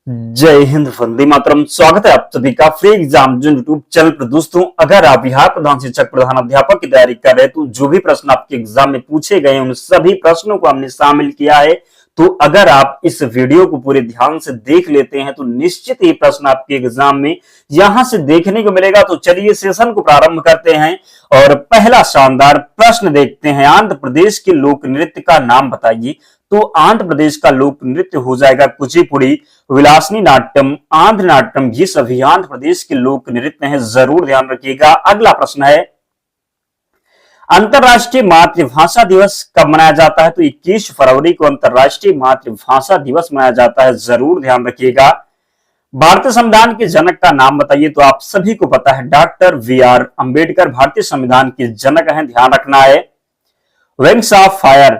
जय हिंद, वंदे मातरम। स्वागत है आप सभी का फ्री एग्जाम जो यूट्यूब चैनल पर। दोस्तों, अगर आप बिहार प्रधान शिक्षक प्रधान अध्यापक की तैयारी कर रहे हैं तो जो भी प्रश्न आपके एग्जाम में पूछे गए उन सभी प्रश्नों को हमने शामिल किया है। तो अगर आप इस वीडियो को पूरे ध्यान से देख लेते हैं तो निश्चित ही प्रश्न आपके एग्जाम में यहां से देखने को मिलेगा। तो चलिए सेशन को प्रारंभ करते हैं और पहला शानदार प्रश्न देखते हैं। आंध्र प्रदेश के लोक नृत्य का नाम बताइए। तो आंध्र प्रदेश का लोक नृत्य हो जाएगा कुचिपुड़ी, विलासनी नाट्यम, आंध्र नाट्यम। ये सभी आंध्र प्रदेश के लोक नृत्य हैं, जरूर ध्यान रखिएगा। अगला प्रश्न है, अंतरराष्ट्रीय मातृभाषा दिवस कब मनाया जाता है। तो 21 फरवरी को अंतरराष्ट्रीय मातृभाषा दिवस मनाया जाता है, जरूर ध्यान रखिएगा। भारतीय संविधान के जनक का नाम बताइए। तो आप सभी को पता है डॉक्टर VR अंबेडकर भारतीय संविधान के जनक हैं, ध्यान रखना है। Wings of fire,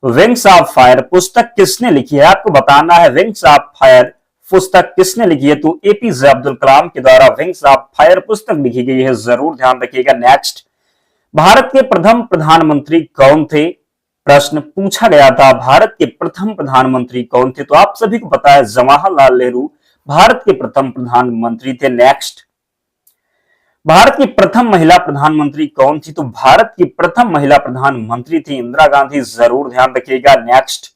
wings of fire पुस्तक किसने लिखी है। आपको बताना है विंग्स ऑफ फायर पुस्तक किसने लिखी है। तो APJ अब्दुल कलाम के द्वारा विंग्स ऑफ फायर पुस्तक लिखी गई है, जरूर ध्यान रखिएगा। नेक्स्ट, भारत के प्रथम प्रधानमंत्री कौन थे। प्रश्न पूछा गया था भारत के प्रथम प्रधानमंत्री कौन थे। तो आप सभी को पता है जवाहरलाल नेहरू भारत के प्रथम प्रधानमंत्री थे। नेक्स्ट, भारत की प्रथम महिला प्रधानमंत्री कौन थी। तो भारत की प्रथम महिला प्रधानमंत्री थी इंदिरा गांधी, जरूर ध्यान रखिएगा। नेक्स्ट,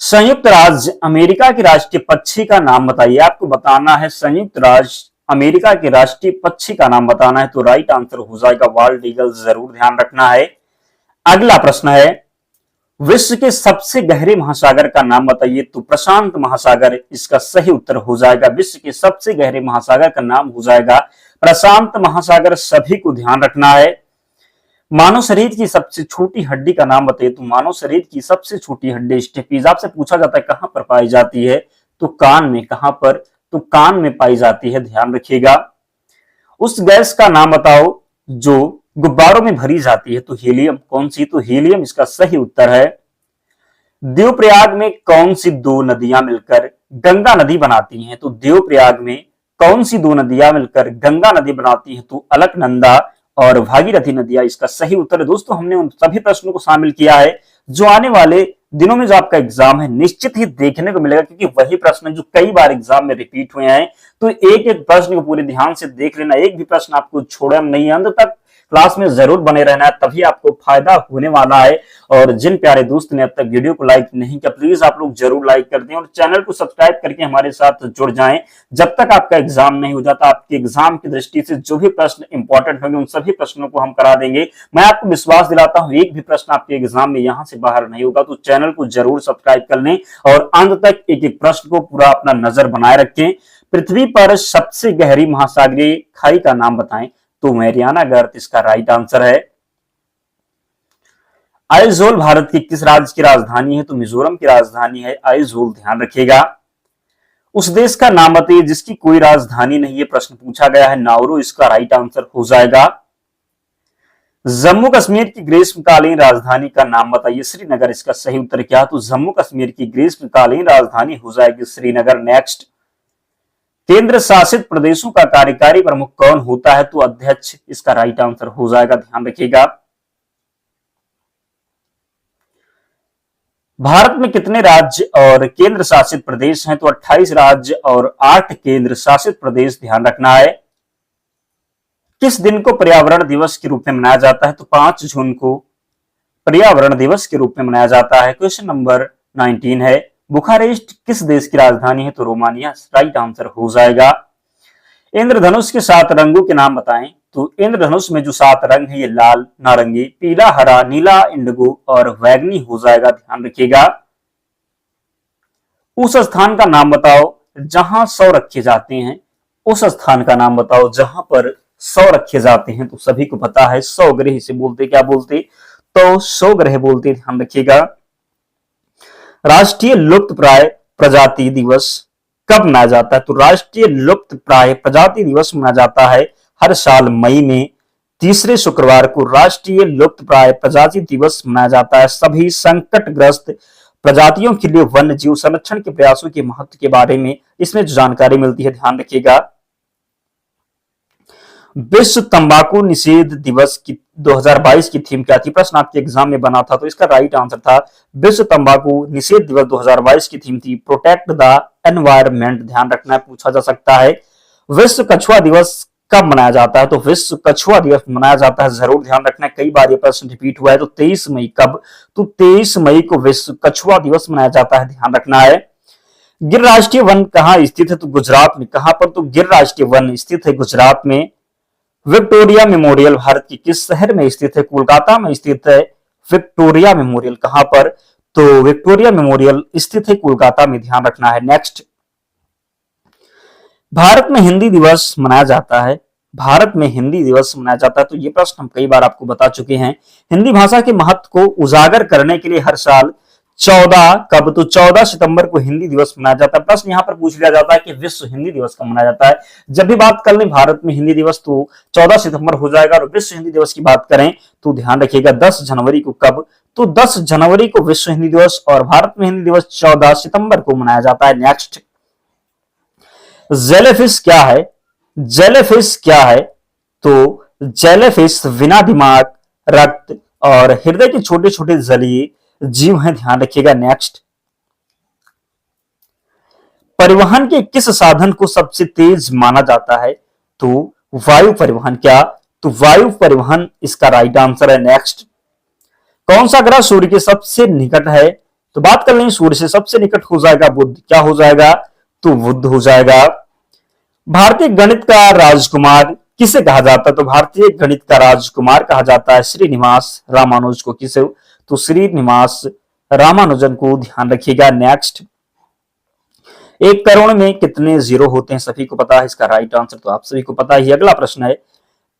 संयुक्त राज्य अमेरिका के राष्ट्रीय पक्षी का नाम बताइए। आपको बताना है संयुक्त राज्य अमेरिका के राष्ट्रीय पक्षी का नाम बताना है। तो राइट आंसर हो जाएगा वाल्ड ईगल, जरूर ध्यान रखना है। अगला प्रश्न है, विश्व के सबसे गहरे महासागर का नाम बताइए। तो प्रशांत महासागर इसका सही उत्तर हो जाएगा। विश्व के सबसे गहरे महासागर का नाम हो जाएगा प्रशांत महासागर, सभी को ध्यान रखना है। मानव शरीर की सबसे छोटी हड्डी का नाम बताइए। तो मानव शरीर की सबसे छोटी हड्डी स्टेपीज आपसे पूछा जाता है कहां पर पाई जाती है। तो कान में, कहां पर। तो कान में पाई जाती है, ध्यान रखिएगा। उस गैस का नाम बताओ जो गुब्बारों में भरी जाती है। तो हीलियम, कौन सी। तो हीलियम इसका सही उत्तर है। देवप्रयाग में कौन सी दो नदियां मिलकर गंगा नदी बनाती हैं। तो देवप्रयाग में कौन सी दो नदियां मिलकर गंगा नदी बनाती हैं। तो अलकनंदा और भागीरथी नदियां इसका सही उत्तर है। दोस्तों, हमने उन सभी प्रश्नों को शामिल किया है जो आने वाले दिनों में जो आपका एग्जाम है निश्चित ही देखने को मिलेगा, क्योंकि वही प्रश्न जो कई बार एग्जाम में रिपीट हुए हैं। तो एक एक प्रश्न को पूरे ध्यान से देख लेना, एक भी प्रश्न आपको छोड़े नहीं है। अंत तक क्लास में जरूर बने रहना है, तभी आपको फायदा होने वाला है। और जिन प्यारे दोस्त ने अब तक वीडियो को लाइक नहीं किया, प्लीज आप लोग जरूर लाइक कर दें और चैनल को सब्सक्राइब करके हमारे साथ जुड़ जाएं। जब तक आपका एग्जाम नहीं हो जाता, आपके एग्जाम की दृष्टि से जो भी प्रश्न इंपॉर्टेंट होंगे उन सभी प्रश्नों को हम करा देंगे। मैं आपको विश्वास दिलाता हूं एक भी प्रश्न आपके एग्जाम में यहां से बाहर नहीं होगा। तो चैनल को जरूर सब्सक्राइब कर लें और अंत तक एक एक प्रश्न को पूरा अपना नजर बनाए रखें। पृथ्वी पर सबसे गहरी महासागरीय खाई का नाम बताएं। तो मैरियाना गर्त इसका राइट आंसर है। आइजोल भारत की किस राज्य की राजधानी है। तो मिजोरम की राजधानी है आइजोल, ध्यान रखिएगा। उस देश का नाम बताइए जिसकी कोई राजधानी नहीं है। प्रश्न पूछा गया है नाउरू, इसका राइट आंसर हो जाएगा। जम्मू कश्मीर की ग्रीष्मकालीन राजधानी का नाम बताइए। श्रीनगर इसका सही उत्तर क्या। तो जम्मू कश्मीर की ग्रीष्मकालीन राजधानी हो जाएगी श्रीनगर। नेक्स्ट, केंद्र शासित प्रदेशों का कार्यकारी प्रमुख कौन होता है। तो अध्यक्ष इसका राइट आंसर हो जाएगा, ध्यान रखिएगा। भारत में कितने राज्य और केंद्र शासित प्रदेश हैं। तो 28 राज्य और 8 केंद्र शासित प्रदेश, ध्यान रखना है। किस दिन को पर्यावरण दिवस के रूप में मनाया जाता है। तो 5 जून को पर्यावरण दिवस के रूप में मनाया जाता है। क्वेश्चन नंबर 19 है, बुखारेस्ट किस देश की राजधानी है। तो रोमानिया, राइट आंसर हो जाएगा। इंद्रधनुष के 7 रंगों के नाम बताएं। तो इंद्रधनुष में जो 7 रंग है ये लाल, नारंगी, पीला, हरा, नीला, इंडिगो और बैगनी हो जाएगा, ध्यान रखिएगा। उस स्थान का नाम बताओ जहां 100 रखे जाते हैं। उस स्थान का नाम बताओ जहां पर 100 रखे जाते हैं। तो सभी को पता है 100 ग्रह से बोलते, क्या बोलते। तो 100 ग्रह बोलते, ध्यान रखिएगा। राष्ट्रीय लुप्त प्राय प्रजाति दिवस कब मनाया जाता है। तो राष्ट्रीय लुप्त प्राय प्रजाति दिवस मनाया जाता है हर साल मई में तीसरे शुक्रवार को राष्ट्रीय लुप्त प्राय प्रजाति दिवस मनाया जाता है। सभी संकटग्रस्त प्रजातियों के लिए वन्य जीव संरक्षण के प्रयासों के महत्व के बारे में इसमें जानकारी मिलती है, ध्यान रखिएगा। विश्व तंबाकू निषेध दिवस की 2022 की थीम क्या थी? प्रश्न आपके एग्जाम में बना था, तो इसका राइट आंसर था विश्व तंबाकू निषेध दिवस 2022 की थीम थी प्रोटेक्ट द एनवायरमेंट। ध्यान रखना है, पूछा जा सकता है। विश्व कछुआ दिवस कब मनाया जाता है? तो विश्व कछुआ दिवस मनाया जाता है, जरूर ध्यान रखना है, कई बार ये प्रश्न रिपीट हुआ है। तो 23 मई कब? तो 23 मई को विश्व कछुआ दिवस मनाया जाता है, ध्यान रखना है। गिर राष्ट्रीय वन कहाँ स्थित है? तो गुजरात में। कहां पर? तो गिर राष्ट्रीय वन स्थित है गुजरात में। विक्टोरिया मेमोरियल भारत के किस शहर में स्थित है? कोलकाता में स्थित है विक्टोरिया मेमोरियल। कहां पर? तो विक्टोरिया मेमोरियल स्थित है कोलकाता में, ध्यान रखना है। नेक्स्ट, भारत में हिंदी दिवस मनाया जाता है। भारत में हिंदी दिवस मनाया जाता है, तो ये प्रश्न हम कई बार आपको बता चुके हैं। हिंदी भाषा के महत्व को उजागर करने के लिए हर साल 14 कब? तो 14 सितंबर को हिंदी दिवस मनाया जाता है। प्रश्न यहां पर पूछ लिया जाता है कि विश्व हिंदी दिवस कब मनाया जाता है। जब भी बात कर लें भारत में हिंदी दिवस तो 14 सितंबर हो जाएगा, और विश्व हिंदी दिवस की बात करें तो ध्यान रखिएगा 10 जनवरी को। कब? तो 10 जनवरी को विश्व हिंदी दिवस, और भारत में हिंदी दिवस 14 सितंबर को मनाया जाता है। नेक्स्ट, जेलीफिश क्या है? जेलीफिश क्या है? तो जेलीफिश बिना दिमाग, रक्त और हृदय के छोटे छोटे जलीय जीव हैं, ध्यान रखिएगा। नेक्स्ट, परिवहन के किस साधन को सबसे तेज माना जाता है? तो वायु परिवहन। क्या? तो वायु परिवहन इसका राइट आंसर है। नेक्स्ट, कौन सा ग्रह सूर्य के सबसे निकट है? तो बात कर लें सूर्य से सबसे निकट हो जाएगा बुध। क्या हो जाएगा? तो बुध हो जाएगा। भारतीय गणित का राजकुमार किसे कहा जाता है? तो भारतीय गणित का राजकुमार कहा जाता है श्रीनिवास रामानुज को। किसे? तो श्रीनिवास रामानुजन को, ध्यान रखिएगा। नेक्स्ट, 1 करोड़ में कितने जीरो होते हैं? सभी को पता है इसका राइट आंसर, तो आप सभी को पता ही। अगला प्रश्न है,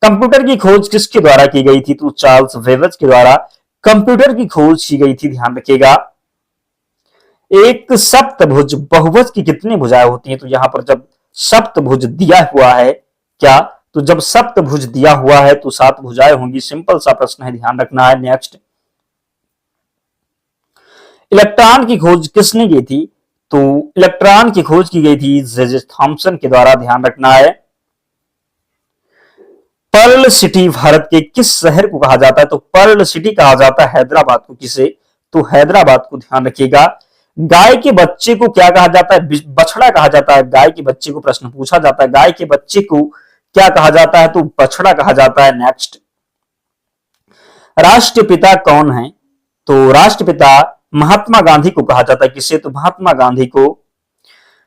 कंप्यूटर की खोज किसके द्वारा की गई थी? तो चार्ल्स बेबेज के द्वारा कंप्यूटर की खोज की गई थी, ध्यान रखिएगा। एक सप्तभुज बहुभुज की कितनी भुजाएं होती हैं? तो यहां पर जब सप्तभुज दिया हुआ है, क्या? तो जब सप्तभुज दिया हुआ है तो 7 भुजाएं होंगी। सिंपल सा प्रश्न है, ध्यान रखना है। नेक्स्ट, इलेक्ट्रॉन की खोज किसने की थी? तो इलेक्ट्रॉन की खोज की गई थी जेजे थॉम्सन के द्वारा, ध्यान रखना है। पर्ल सिटी भारत के किस शहर को कहा जाता है? तो पर्ल सिटी कहा जाता है हैदराबाद को। किसे? तो हैदराबाद को, ध्यान रखिएगा। गाय के बच्चे को क्या कहा जाता है? बछड़ा कहा जाता है। गाय के बच्चे को प्रश्न पूछा जाता है, गाय के बच्चे को क्या कहा जाता है? तो बछड़ा कहा जाता है। नेक्स्ट, राष्ट्रपिता कौन है? तो राष्ट्रपिता महात्मा गांधी को कहा जाता है। किसे? तो महात्मा गांधी को।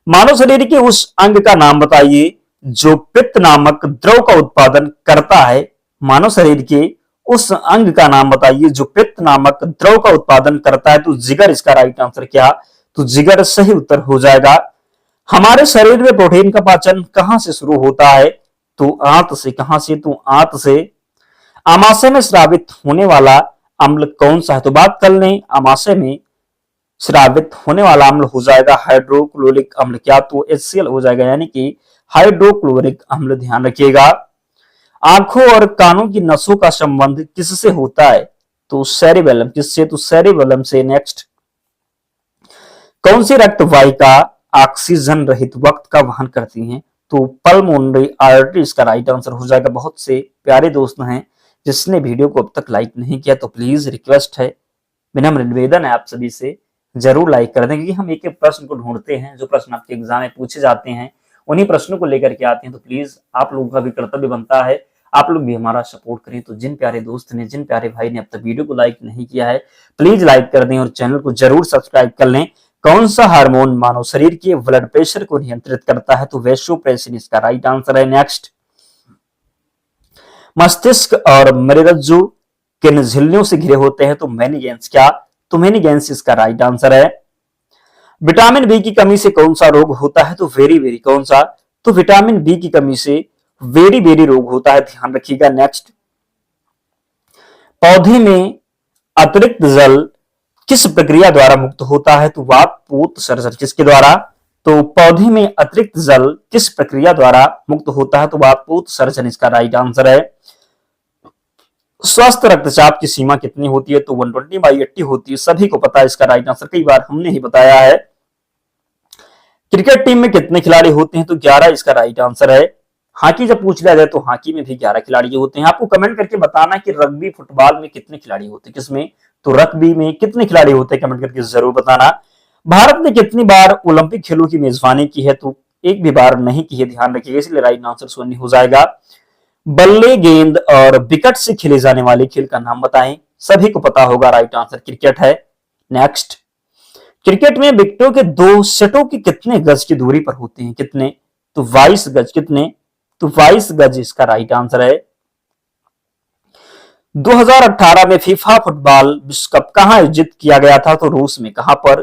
मानव शरीर के उस अंग का नाम बताइए जो पित्त नामक द्रव का उत्पादन करता है। मानव शरीर के उस अंग का नाम बताइए जो पित्त नामक द्रव का उत्पादन करता है। तो जिगर इसका राइट आंसर। क्या? तो जिगर सही उत्तर हो जाएगा। हमारे शरीर में प्रोटीन का पाचन कहां से शुरू होता है? तो आंत से। कहां से? तो आंत से। आमाशय में स्रावित होने वाला अम्ल कौन सा है? तो बात कर लें आमाशय में स्रावित होने वाला अम्ल हो जाएगा हाइड्रोक्लोरिक अम्ल। क्या? तो HCl हो जाएगा, यानी कि हाइड्रोक्लोरिक अम्ल, ध्यान रखिएगा। आंखों और कानों की नसों का संबंध किससे होता है? तो सेरिबेलम। किससे? तो सेरिबेलम से। नेक्स्ट, कौन सी रक्त वाहिका ऑक्सीजन रहित वक्त का वहन करती हैं? तो पल्मोनरी आर्टरी इसका राइट आंसर हो जाएगा। बहुत से प्यारे दोस्त हैं जिसने वीडियो को अब तक लाइक नहीं किया, तो प्लीज रिक्वेस्ट है, विनम्र निवेदन है आप सभी से, जरूर लाइक कर दें, क्योंकि हम एक एक प्रश्न को ढूंढते हैं। जो प्रश्न आपके एग्जाम में पूछे जाते हैं उन्हीं प्रश्नों को लेकर के आते हैं। तो प्लीज आप लोगों का भी कर्तव्य बनता है, आप लोग भी हमारा सपोर्ट करें। तो जिन प्यारे दोस्त ने, जिन प्यारे भाई ने अब तक वीडियो को लाइक नहीं किया है, प्लीज लाइक कर दें और चैनल को जरूर सब्सक्राइब कर लें। कौन सा हार्मोन मानव शरीर के ब्लड प्रेशर को नियंत्रित करता है? तो वैसोप्रेसिन इसका राइट आंसर है। नेक्स्ट, मस्तिष्क और मृगजु किन झिल्लियों से घिरे होते हैं? तो मेनिगेंस। क्या? तो मेनिगेंस इसका राइट आंसर है। विटामिन बी की कमी से कौन सा रोग होता है? तो वेरी वेरी। कौन सा? तो विटामिन बी की कमी से वेरी वेरी रोग होता है, ध्यान रखिएगा। नेक्स्ट, पौधे में अतिरिक्त जल किस प्रक्रिया द्वारा मुक्त होता है? तो वात पोत सर्जन। किसके द्वारा? तो पौधे में अतिरिक्त जल किस प्रक्रिया द्वारा मुक्त होता है? तो वात पोत सर्जन इसका राइट आंसर है। स्वस्थ रक्तचाप की सीमा कितनी होती है? तो 120/80 होती है, सभी को पता है इसका राइट आंसर, कई बार हमने ही बताया है। क्रिकेट टीम में कितने खिलाड़ी होते हैं? तो 11 इसका राइट आंसर है। हॉकी जब पूछ लिया जाए तो हॉकी में भी 11 खिलाड़ी होते हैं। आपको कमेंट करके बताना है कि रग्बी फुटबॉल में कितने खिलाड़ी होते हैं, किसमें, तो रग्बी में कितने खिलाड़ी होते हैं, कमेंट करके जरूर बताना। भारत ने कितनी बार ओलंपिक खेलों की मेजबानी की है, तो एक भी बार नहीं की है, ध्यान रखिएगा, इसलिए राइट आंसर शून्य हो जाएगा। बल्ले, गेंद और विकेट से खेले जाने वाले खेल का नाम बताएं, सभी को पता होगा, राइट आंसर क्रिकेट है। नेक्स्ट, क्रिकेट में विकेटों के 2 सेटों की कितने गज की दूरी पर होते हैं, कितने, तो 22 गज, कितने, तो 22 गज इसका राइट आंसर है। 2018 में फीफा फुटबॉल विश्व कप कहां आयोजित किया गया था, तो रूस में, कहां पर,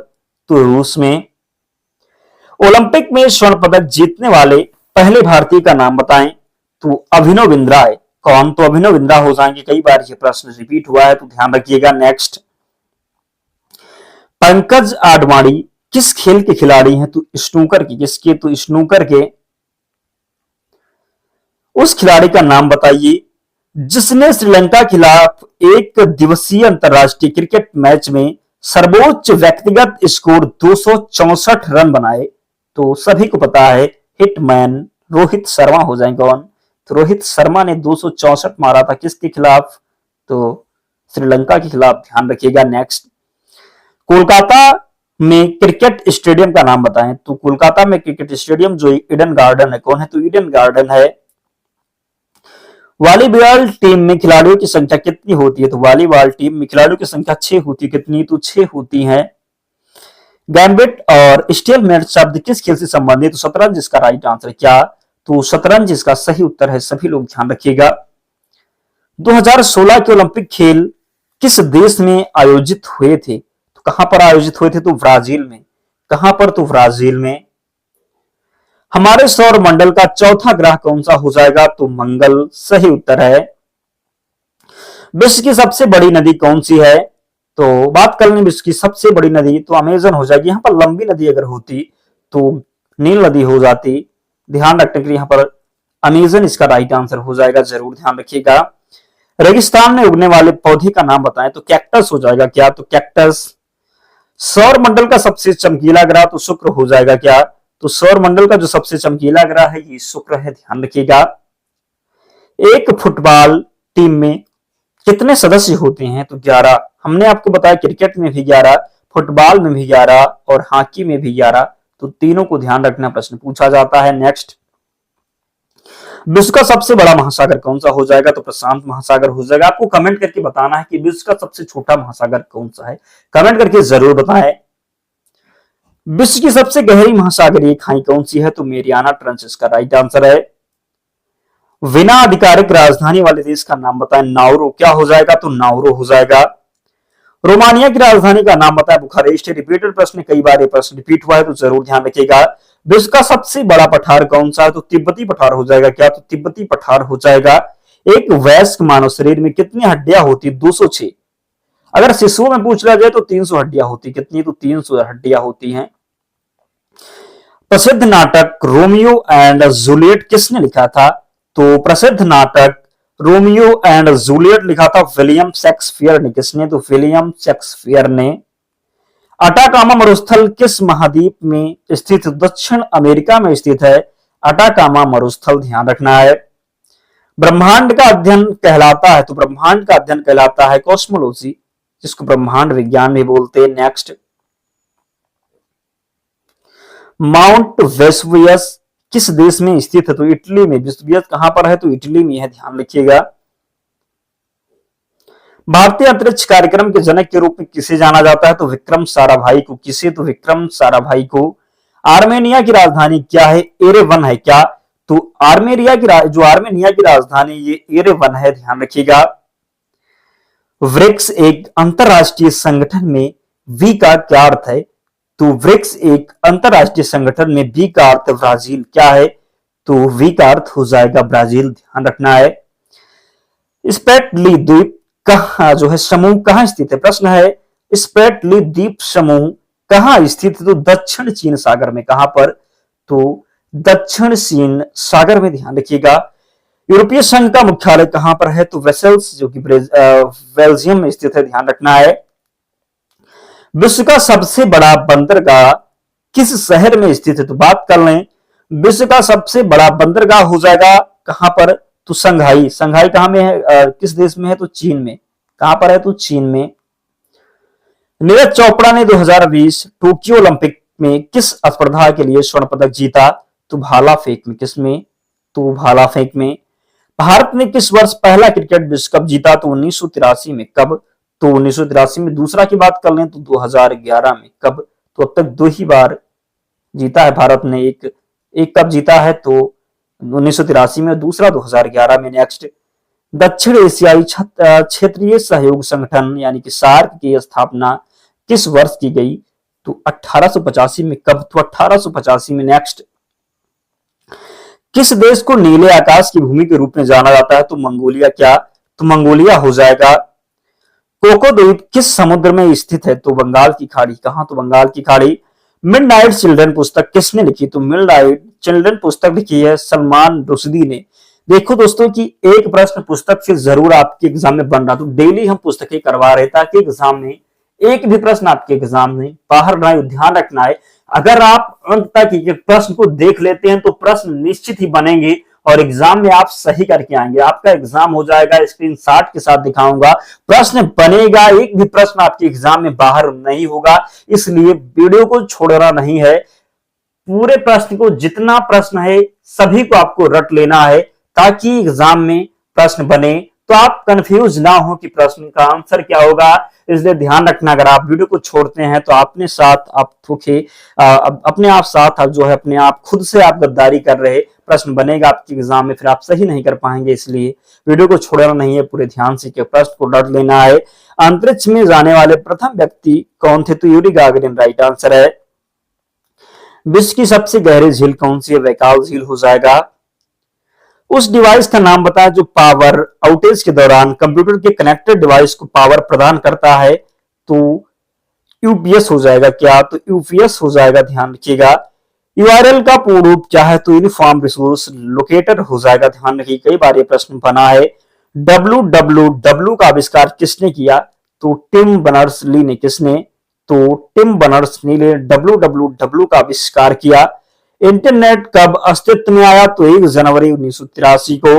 तो रूस में। ओलंपिक में स्वर्ण पदक जीतने वाले पहले भारतीय का नाम बताएं, तो अभिनव बिंद्रा है। कौन, तो अभिनव बिंद्रा हो जाएंगे, कई बार ये प्रश्न रिपीट हुआ है तो ध्यान रखिएगा। नेक्स्ट, पंकज आडवाणी किस खेल के खिलाड़ी हैं, तो स्नूकर की, किसके, तो स्नूकर के। उस खिलाड़ी का नाम बताइए जिसने श्रीलंका खिलाफ एक दिवसीय अंतरराष्ट्रीय क्रिकेट मैच में सर्वोच्च व्यक्तिगत स्कोर 264 रन बनाए, तो सभी को पता है हिटमैन रोहित शर्मा हो जाएंगे। कौन, तो रोहित शर्मा ने 264 मारा था, किसके खिलाफ, तो श्रीलंका के खिलाफ, ध्यान रखिएगा। नेक्स्ट, कोलकाता में क्रिकेट स्टेडियम का नाम बताएं, तो कोलकाता में क्रिकेट स्टेडियम जो ईडन गार्डन है, कौन है, तो ईडन गार्डन है। वॉलीबॉल टीम में खिलाड़ियों की संख्या कितनी होती है, तो वॉलीबॉल टीम में खिलाड़ियों की संख्या 6 होती है, कितनी, तो 6 होती है। गैम्बिट और स्टेलमेट शब्द किस खेल से संबंधित, तो शतरंज इसका राइट आंसर है, क्या, तो शतरंज इसका सही उत्तर है, सभी लोग ध्यान रखिएगा। 2016 के ओलंपिक खेल किस देश में आयोजित हुए थे, तो कहां पर आयोजित हुए थे, तो ब्राजील में, कहां पर, तो ब्राजील में। हमारे सौर मंडल का चौथा ग्रह कौन सा हो जाएगा, तो मंगल, सही उत्तर है। विश्व की सबसे बड़ी नदी कौन सी है, तो बात कर लें विश्व की सबसे बड़ी नदी, तो अमेजन हो जाएगी। यहां पर लंबी नदी अगर होती तो नील नदी हो जाती, ध्यान रखने के लिए यहां पर अमेजन इसका राइट आंसर हो जाएगा, जरूर ध्यान रखिएगा। रेगिस्तान में उगने वाले पौधे का नाम बताएं, तो कैक्टस हो जाएगा, क्या, तो कैक्टस। सौर मंडल का सबसे चमकीला ग्रह, तो शुक्र हो जाएगा, क्या, तो सौर मंडल का जो सबसे चमकीला ग्रह है ये शुक्र है, ध्यान रखिएगा। एक फुटबॉल टीम में कितने सदस्य होते हैं, तो 11। हमने आपको बताया क्रिकेट में भी 11, फुटबॉल में भी 11 और हॉकी में भी 11, तो तीनों को ध्यान रखना, प्रश्न पूछा जाता है। नेक्स्ट, विश्व का सबसे बड़ा महासागर कौन सा हो जाएगा, तो प्रशांत महासागर हो जाएगा। आपको कमेंट करके बताना है कि विश्व का सबसे छोटा महासागर कौन सा है, कमेंट करके जरूर बताएं। विश्व की सबसे गहरी महासागरीय खाई कौन सी है, तो मेरियाना ट्रेंच इसका राइट आंसर है। बिना आधिकारिक राजधानी वाले देश का नाम बताएं, नाउरो, क्या हो जाएगा, तो नाउरो हो जाएगा। रोमानिया की राजधानी का नाम बताएं, बुखारेस्ट। रिपीटेड प्रश्न, कई बार ये प्रश्न रिपीट हुआ है तो जरूर ध्यान रखिएगा। विश्व का सबसे बड़ा पठार कौन सा है, तो तिब्बती पठार हो जाएगा, क्या, तो तिब्बती पठार हो जाएगा। एक वयस्क मानव शरीर में कितनी हड्डियां होती, 206। अगर शिशुओं में पूछ लिया जाए तो 300 हड्डियां होती, कितनी, तो 300 हड्डियां होती हैं। प्रसिद्ध नाटक रोमियो एंड जूलियट किसने लिखा था, तो प्रसिद्ध नाटक रोमियो एंड जूलियट लिखा था विलियम शेक्सपियर ने, किसने, तो विलियम शेक्सपियर ने। अटाकामा मरुस्थल किस महाद्वीप में स्थित, दक्षिण अमेरिका में स्थित है अटाकामा मरुस्थल, ध्यान रखना है। ब्रह्मांड का अध्ययन कहलाता है, तो ब्रह्मांड का अध्ययन कहलाता है कॉस्मोलॉजी, जिसको ब्रह्मांड विज्ञान भी बोलते हैं। नेक्स्ट, माउंट वेसुवियस किस देश में स्थित है, तो इटली में। वेसुवियस कहां पर है, तो इटली में है, ध्यान रखिएगा। भारतीय अंतरिक्ष कार्यक्रम के जनक के रूप में किसे जाना जाता है, तो विक्रम साराभाई को, किसे, तो विक्रम साराभाई को। आर्मेनिया की राजधानी क्या है, एरेवन है, क्या, तो आर्मेनिया की राजधानी ये एरेवन है, ध्यान रखिएगा। ब्रिक्स एक अंतरराष्ट्रीय संगठन में वी का क्या अर्थ है, तो ब्रिक्स एक अंतरराष्ट्रीय संगठन में वी का अर्थ ब्राजील, क्या है, तो वी का अर्थ हो जाएगा ब्राजील, ध्यान रखना है। स्पेटली द्वीप कहां जो है समूह कहां स्थित है, प्रश्न है स्पेटली द्वीप समूह कहां स्थित है, तो दक्षिण चीन सागर में, कहां पर, तो दक्षिण चीन सागर में, ध्यान रखिएगा। यूरोपीय संघ का मुख्यालय कहां पर है, तो वेसेल्स जो कि बेल्जियम में स्थित है, ध्यान रखना है। विश्व का सबसे बड़ा बंदरगाह किस शहर में स्थित है, तो बात कर लें विश्व का सबसे बड़ा बंदरगाह हो जाएगा कहां पर? तो संघाई। संघाई कहां में है? किस देश में है? तो चीन में। कहां पर है? तो चीन में। नीरज चोपड़ा ने 2020 टोक्यो ओलंपिक में किस स्पर्धा के लिए स्वर्ण पदक जीता? तो भाला फेंक में। किसमें? तो भाला फेंक में। भारत ने किस वर्ष पहला क्रिकेट विश्व कप जीता? तो 1983 में। कब? तो 1983 में। दूसरा की बात कर लें तो 2011 में। कब? तो अब तक 2 ही बार जीता है भारत ने, एक कप जीता है तो 1983 में, दूसरा 2011 में। नेक्स्ट, दक्षिण एशियाई क्षेत्रीय सहयोग संगठन यानी कि सार्क की स्थापना किस वर्ष की गई? तो 1885 में। कब? तो 1885 में। नेक्स्ट, किस देश को नीले आकाश की भूमि के रूप में जाना जाता है? तो मंगोलिया। क्या? तो मंगोलिया हो जाएगा। कोको द्वीप किस समुद्र में स्थित है? तो बंगाल की खाड़ी। कहां? तो बंगाल की खाड़ी। मिडनाइट चिल्ड्रन पुस्तक किसने लिखी? तो मिडनाइट चिल्ड्रन पुस्तक लिखी है सलमान रुश्दी ने। देखो दोस्तों कि एक प्रश्न पुस्तक से जरूर आपके एग्जाम में बन रहा, तो डेली हम पुस्तकें करवा रहे ताकि एग्जाम में एक भी प्रश्न आपके एग्जाम में बाहर ना आए। ध्यान रखना है, अगर आप अंत तक प्रश्न को देख लेते हैं तो प्रश्न निश्चित ही बनेंगे और एग्जाम में आप सही करके आएंगे। आपका एग्जाम हो जाएगा, स्क्रीनशॉट के साथ दिखाऊंगा, प्रश्न बनेगा, एक भी प्रश्न आपके एग्जाम में बाहर नहीं होगा। इसलिए वीडियो को छोड़ना नहीं है, पूरे प्रश्न को, जितना प्रश्न है सभी को आपको रट लेना है ताकि एग्जाम में प्रश्न बने तो आप कंफ्यूज ना हो कि प्रश्न का आंसर क्या होगा। इसलिए ध्यान रखना, अगर आप वीडियो को छोड़ते हैं तो अपने साथ आप धोखे, अपने आप साथ आप जो है अपने आप खुद से आप गद्दारी कर रहे। प्रश्न बनेगा आपके एग्जाम में, फिर आप सही नहीं कर पाएंगे। इसलिए वीडियो को छोड़ना नहीं है, पूरे ध्यान से प्रश्न को रट लेना है। अंतरिक्ष में जाने वाले प्रथम व्यक्ति कौन थे? तो यूरी गागरिन राइट आंसर है। विश्व की सबसे गहरी झील कौन सी है? बैकाल झील हो जाएगा। उस डिवाइस का नाम बताएं जो पावर आउटेज के दौरान कंप्यूटर के कनेक्टेड डिवाइस को पावर प्रदान करता है। तो यूपीएस हो जाएगा। क्या? तो यूपीएस हो जाएगा, ध्यान रखिएगा। यूआरएल का पूर्ण रूप क्या है? तो यूनिफॉर्म रिसोर्स लोकेटर हो जाएगा, ध्यान रखिए, कई बार ये प्रश्न बना है। डब्ल्यू का आविष्कार किसने किया? तो टिम बर्नर्स ली ने। किसने? तो टिम बर्नर्स ली ने डब्ल्यू का आविष्कार किया। इंटरनेट कब अस्तित्व में आया? तो 1 जनवरी 1983 को।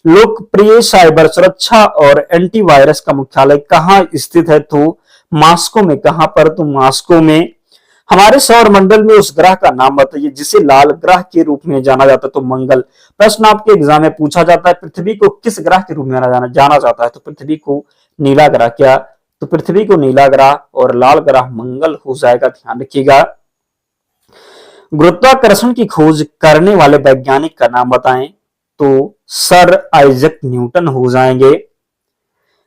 लोकप्रिय साइबर सुरक्षा और एंटीवायरस का मुख्यालय कहां स्थित है? तो मॉस्को में। कहां पर? तो मॉस्को में। हमारे सौर मंडल में उस ग्रह का नाम बताइए जिसे लाल ग्रह के रूप में जाना जाता है। तो मंगल। प्रश्न आपके एग्जाम में पूछा जाता है, पृथ्वी को किस ग्रह के रूप में जाना जाता है? तो पृथ्वी को नीला ग्रह। क्या? तो पृथ्वी को नीला ग्रह और लाल ग्रह मंगल हो जाएगा, ध्यान रखिएगा। गुरुत्वाकर्षण की खोज करने वाले वैज्ञानिक का नाम बताएं। तो सर आइजक न्यूटन हो जाएंगे।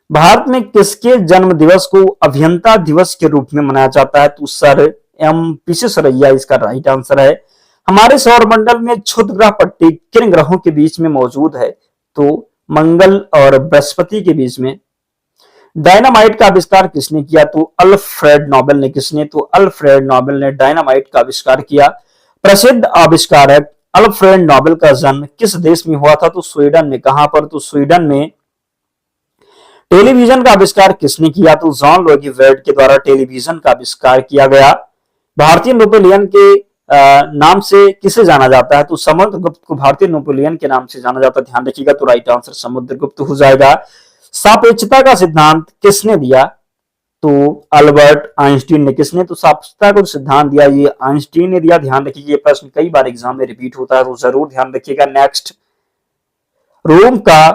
भारत में किसके जन्म दिवस को अभियंता दिवस के रूप में मनाया जाता है? तो सर एम विश्वेश्वरैया इसका राइट आंसर है। हमारे सौर मंडल में क्षुद्र ग्रह पट्टी किन ग्रहों के बीच में मौजूद है? तो मंगल और बृहस्पति के बीच में। डायनामाइट का आविष्कार किसने किया? तो अल्फ्रेड नोबेल ने। किसने? तो अल्फ्रेड नोबेल ने डायनामाइट का आविष्कार किया। प्रसिद्ध आविष्कारक अल्फ्रेड नोबेल का जन्म किस देश में हुआ था? तो स्वीडन में। कहां पर? तो स्वीडन में। टेलीविजन का आविष्कार किसने किया? तो जॉन लोगी वेर्ड के द्वारा टेलीविजन का आविष्कार किया गया। भारतीय नेपोलियन के नाम से किसे जाना जाता है? तो समुद्रगुप्त को भारतीय नेपोलियन के नाम से जाना जाता है, ध्यान रखिएगा। तो राइट आंसर समुद्रगुप्त हो जाएगा। सापेक्षता का सिद्धांत किसने दिया? तो अल्बर्ट आइंस्टीन ने। किसने? तो सापेक्षता को सिद्धांत दिया ये आइंस्टीन ने दिया, ध्यान रखिए। ये प्रश्न कई बार एग्जाम में रिपीट होता है तो जरूर ध्यान रखिएगा। नेक्स्ट, रोम का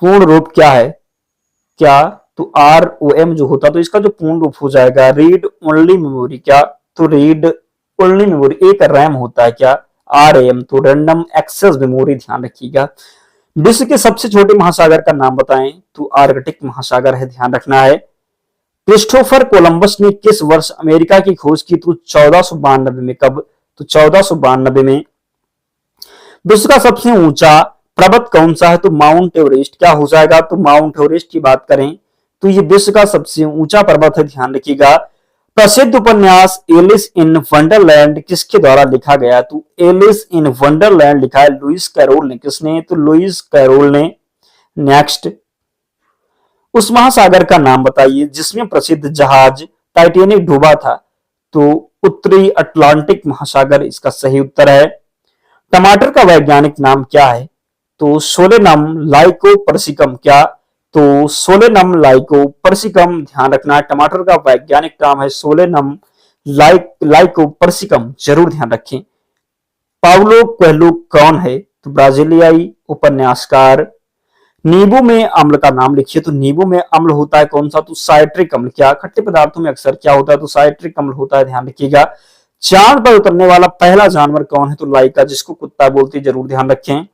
पूर्ण रूप क्या है? क्या? तो ROM जो होता तो इसका जो पूर्ण रूप हो जाएगा रीड ओनली मेमोरी। क्या? तो रीड ओनली मेमोरी। एक रैम होता है। क्या? RAM, तो रैंडम एक्सेस मेमोरी, ध्यान रखिएगा। विश्व के सबसे छोटे महासागर का नाम बताएं। तो आर्कटिक महासागर है, ध्यान रखना है। क्रिस्टोफर कोलंबस ने किस वर्ष अमेरिका की खोज की? तो 1492 में। कब? तो 1492 में। विश्व का सबसे ऊंचा पर्वत कौन सा है? तो माउंट एवरेस्ट। क्या हो जाएगा? तो माउंट एवरेस्ट की बात करें तो ये विश्व का सबसे ऊंचा पर्वत है, ध्यान रखिएगा। प्रसिद्ध उपन्यास एलिस इन वंडरलैंड किसके द्वारा लिखा गया? तो एलिस इन वंडरलैंड लिखा है लुइस कैरोल ने। किसने? तो लुइस कैरोल ने। नेक्स्ट, उस महासागर का नाम बताइए जिसमें प्रसिद्ध जहाज टाइटैनिक डूबा था। तो उत्तरी अटलांटिक महासागर इसका सही उत्तर है। टमाटर का वैज्ञानिक नाम क्या है? तो सोलेनम लाइकोपर्सिकम। क्या? तो सोलेनम लाइकोपर्सिकम, ध्यान रखना टमाटर का वैज्ञानिक नाम है सोलेनम लाइकोपर्सिकम, जरूर ध्यान रखें। पाउलो कोएल्हो कौन है? तो ब्राजीलियाई उपन्यासकार। नींबू में अम्ल का नाम लिखिए। तो नींबू में अम्ल होता है कौन सा? तो साइट्रिक अम्ल। क्या? खट्टे पदार्थों में अक्सर क्या होता है? तो साइट्रिक अम्ल होता है, ध्यान रखिएगा। चांद पर उतरने वाला पहला जानवर कौन है? तो लाइका, जिसको कुत्ता बोलते, जरूर ध्यान रखें।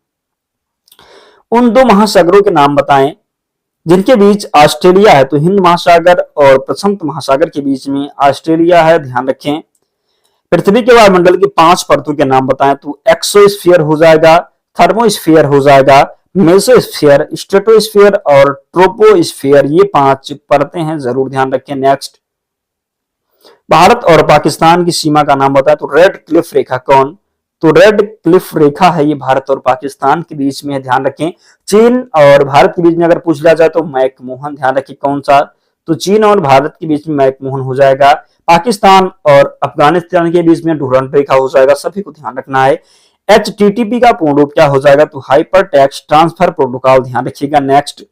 उन दो महासागरों के नाम बताएं जिनके बीच ऑस्ट्रेलिया है। तो हिंद महासागर और प्रशांत महासागर के बीच में ऑस्ट्रेलिया है, ध्यान रखें। पृथ्वी के वायुमंडल की 5 परतों के नाम बताएं। तो एक्सोस्फीयर हो जाएगा, थर्मोस्फीयर हो जाएगा, मेसोस्फीयर, स्ट्रेटोस्फीयर और ट्रोपोस्फीयर, ये 5 परतें हैं, जरूर ध्यान रखें। नेक्स्ट, भारत और पाकिस्तान की सीमा का नाम बताएं। तो रेड क्लिफ रेखा कौन? तो रेड क्लिफ रेखा है ये भारत और पाकिस्तान के बीच में है, ध्यान रखें। चीन और भारत के बीच में अगर पूछ लिया जाए तो मैकमोहन, ध्यान रखें कौन सा? तो चीन और भारत के बीच में मैकमोहन हो जाएगा। पाकिस्तान और अफगानिस्तान के बीच में डुरंड रेखा हो जाएगा, सभी को ध्यान रखना है। HTTP का पूर्ण रूप क्या हो जाएगा? तो हाइपर टेक्स्ट ट्रांसफर प्रोटोकॉल, ध्यान रखिएगा। नेक्स्ट,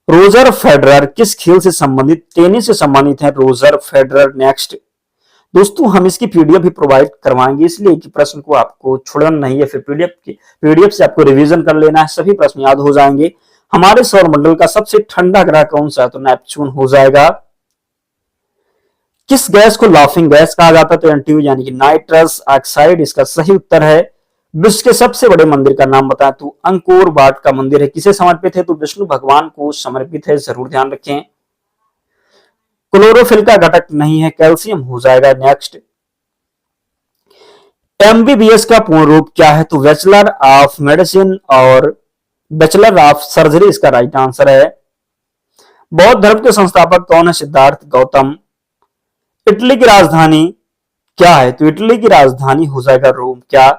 रोजर फेडरर किस खेल से संबंधित? टेनिस से संबंधित है रोजर फेडरर। नेक्स्ट, दोस्तों हम इसकी पीडीएफ भी प्रोवाइड करवाएंगे, इसलिए कि प्रश्न को आपको छोड़ना नहीं है, फिर पीडीएफ से आपको रिवीजन कर लेना है, सभी प्रश्न याद हो जाएंगे। हमारे सौर मंडल का सबसे ठंडा ग्रह कौन सा है? तो नेपच्यून हो जाएगा। किस गैस को लाफिंग गैस कहा जाता है? तो NTU यानी कि नाइट्रस ऑक्साइड इसका सही उत्तर है। विश्व के सबसे बड़े मंदिर का नाम बताएं। तो अंकोर वाट का मंदिर है, किसे समर्पित है? तो विष्णु भगवान को समर्पित है, जरूर ध्यान रखें। क्लोरोफिल का घटक नहीं है, कैल्शियम हो जाएगा। नेक्स्ट, MBBS का पूर्ण रूप क्या है? तो बैचलर ऑफ मेडिसिन और बैचलर ऑफ सर्जरी इसका राइट आंसर है। बौद्ध धर्म के संस्थापक कौन है? सिद्धार्थ गौतम। इटली की राजधानी क्या है? तो इटली की राजधानी हो जाएगा रोम। क्या?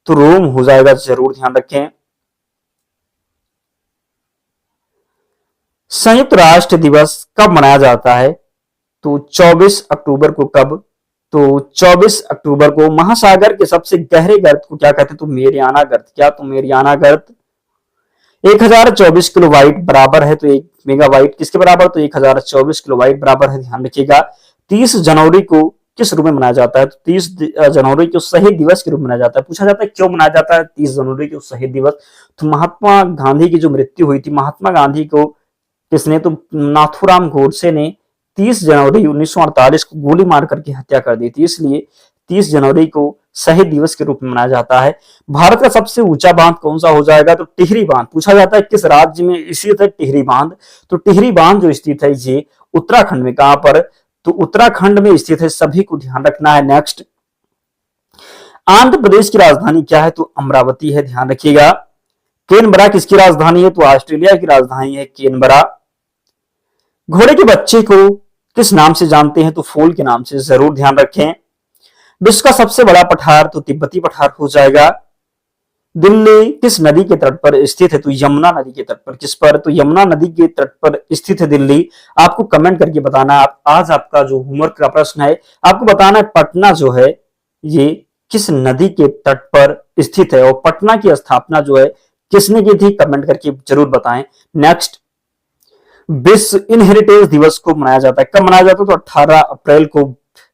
तो रोम हो जाएगा, जरूर ध्यान रखें। संयुक्त राष्ट्र दिवस कब मनाया जाता है? तो 24 अक्टूबर को। कब? तो 24 अक्टूबर को। महासागर के सबसे गहरे गर्त को क्या कहते हैं? तो मेरियाना गर्त। क्या? तो मेरियाना गर्त। 1024 किलोबाइट बराबर है, तो 1 मेगाबाइट किसके बराबर? तो 1024 किलोबाइट बराबर है, ध्यान रखिएगा। 30 जनवरी को किस रूप में मनाया जाता है? तो 30 जनवरी को शहीद दिवस के रूप में मनाया जाता है। पूछा जाता है क्यों मनाया जाता है 30 जनवरी को शहीद दिवस? तो महात्मा गांधी की जो मृत्यु हुई थी, महात्मा गांधी को किसने? तो नाथूराम गोडसे ने 30 जनवरी 1948 को गोली मार करके हत्या कर दी थी, इसलिए 30 जनवरी को शहीद दिवस के रूप में मनाया जाता है। भारत का सबसे ऊंचा बांध कौन सा हो जाएगा? तो टिहरी बांध। पूछा जाता है किस राज्य में स्थित है टिहरी बांध? तो टिहरी बांध जो स्थित है ये उत्तराखंड में। कहां पर? तो उत्तराखंड में स्थित है, सभी को ध्यान रखना है। नेक्स्ट, आंध्र प्रदेश की राजधानी क्या है? तो अमरावती है, ध्यान रखिएगा। केनबरा किसकी राजधानी है? तो ऑस्ट्रेलिया की राजधानी है केनबरा। घोड़े के बच्चे को किस नाम से जानते हैं? तो फोल के नाम से, जरूर ध्यान रखें। विश्व का सबसे बड़ा पठार तो तिब्बती पठार हो जाएगा। दिल्ली किस नदी के तट पर स्थित है? तो यमुना नदी के तट पर। किस पर? तो यमुना नदी के तट पर स्थित है दिल्ली। आपको कमेंट करके बताना है। आज आपका जो होमवर्क का प्रश्न है, आपको बताना है पटना जो है ये किस नदी के तट पर स्थित है, और पटना की स्थापना जो है किसने की थी? कमेंट करके जरूर बताएं। नेक्स्ट, विश्व इन हेरिटेज दिवस को मनाया जाता है, कब मनाया जाता है? तो 18 अप्रैल को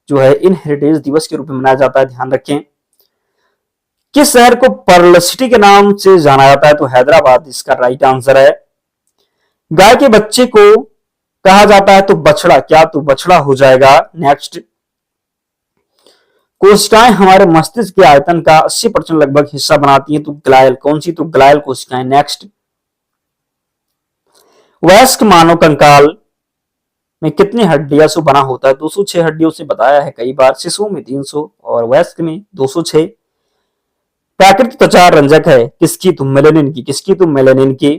जो है इन हेरिटेज दिवस के रूप में मनाया जाता है, ध्यान रखें। किस शहर को पर्ल सिटी के नाम से जाना जाता है? तो हैदराबाद इसका राइट आंसर है। गाय के बच्चे को कहा जाता है तो बछड़ा। क्या? तो बछड़ा हो जाएगा। नेक्स्ट, कोशिकाएं हमारे मस्तिष्क के आयतन का 80% लगभग हिस्सा बनाती हैं, तो ग्लायल कौन सी? तो ग्लायल कोशिकाएं। नेक्स्ट, वयस्क मानव कंकाल में कितनी हड्डियों से बना होता है? 206 हड्डियों से बताया है कई बार। शिशुओं में 300 और वयस्क में 206। प्राकृतिक त्वचा रंजक है किसकी? तो मेलेनिन की। किसकी? तो मेलेनिन की।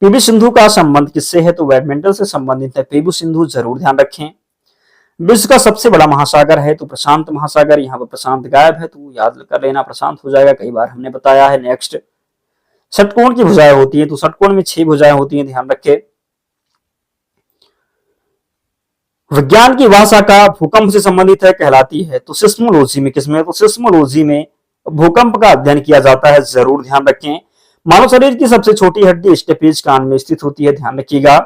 पीवी सिंधु का संबंध किससे है? तो बैडमिंटन से संबंधित है पीवी सिंधु, जरूर ध्यान रखें। विश्व का सबसे बड़ा महासागर है तो प्रशांत महासागर। यहाँ पर प्रशांत गायब है तो याद कर लेना, प्रशांत हो जाएगा, कई बार हमने बताया है। नेक्स्ट, षटकोण की भुजाएं होती है तो षटकोण में 6 भुजाएं होती हैं, ध्यान रखें। विज्ञान की भाषा का भूकंप से संबंधित है कहलाती है, तो सिस्मोलॉजी में किसमें, तो सिस्मोलॉजी में भूकंप का अध्ययन किया जाता है, जरूर ध्यान रखें। मानव शरीर की सबसे छोटी हड्डी स्टेपेज कान में स्थित होती है, ध्यान रखिएगा।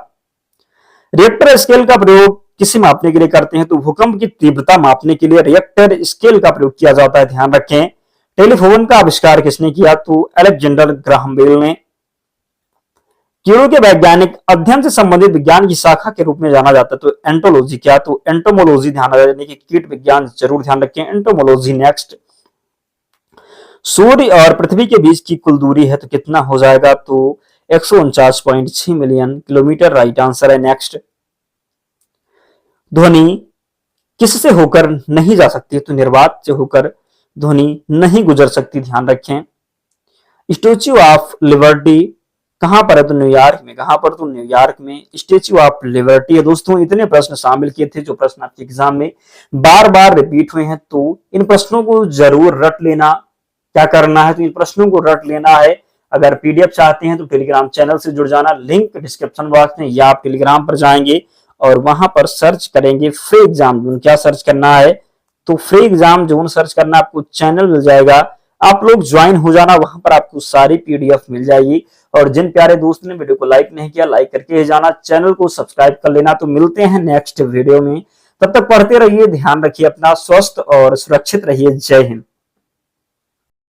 रिएक्टर स्केल का प्रयोग किसे मापने के लिए करते हैं, तो भूकंप की तीव्रता मापने के लिए रिएक्टर स्केल का प्रयोग किया जाता है, ध्यान रखें। टेलीफोन का आविष्कार किसने किया, तो अलेक्जेंडर ग्राहम बेल ने। कीड़ों के वैज्ञानिक अध्ययन से संबंधित विज्ञान की शाखा के रूप में जाना जाता है, तो एंटोलॉजी क्या, तो एंटोमोलॉजी ध्यान रखने की कीट विज्ञान, जरूर ध्यान रखें एंटोमोलॉजी। नेक्स्ट, सूर्य और पृथ्वी के बीच की कुल दूरी है तो कितना हो जाएगा, तो 149.6 मिलियन किलोमीटर, राइट आंसर है। नेक्स्ट, ध्वनि किससे होकर नहीं जा सकती, तो निर्वात से होकर ध्वनि नहीं गुजर सकती, ध्यान रखें। स्टैच्यू ऑफ लिबर्टी कहां पर है, तो न्यूयॉर्क में। कहां पर, तो न्यूयॉर्क में स्टैच्यू ऑफ लिबर्टी है। दोस्तों इतने प्रश्न शामिल किए थे जो प्रश्न आपके एग्जाम में बार बार रिपीट हुए हैं, तो इन प्रश्नों को जरूर रट लेना। क्या करना है, तो इन प्रश्नों को रट लेना है। अगर पीडीएफ चाहते हैं तो टेलीग्राम चैनल से जुड़ जाना, लिंक डिस्क्रिप्शन बॉक्स में, या आप टेलीग्राम पर जाएंगे और वहां पर सर्च करेंगे फ्री एग्जाम जोन। क्या सर्च करना है, तो फ्री एग्जाम जोन सर्च करना, आपको चैनल मिल जाएगा, आप लोग ज्वाइन हो जाना, वहां पर आपको सारी पीडीएफ मिल जाएगी। और जिन प्यारे दोस्त ने वीडियो को लाइक नहीं किया, लाइक करके जाना, चैनल को सब्सक्राइब कर लेना। तो मिलते हैं नेक्स्ट वीडियो में, तब तक पढ़ते रहिए, ध्यान रखिए अपना, स्वस्थ और सुरक्षित रहिए। जय हिंद।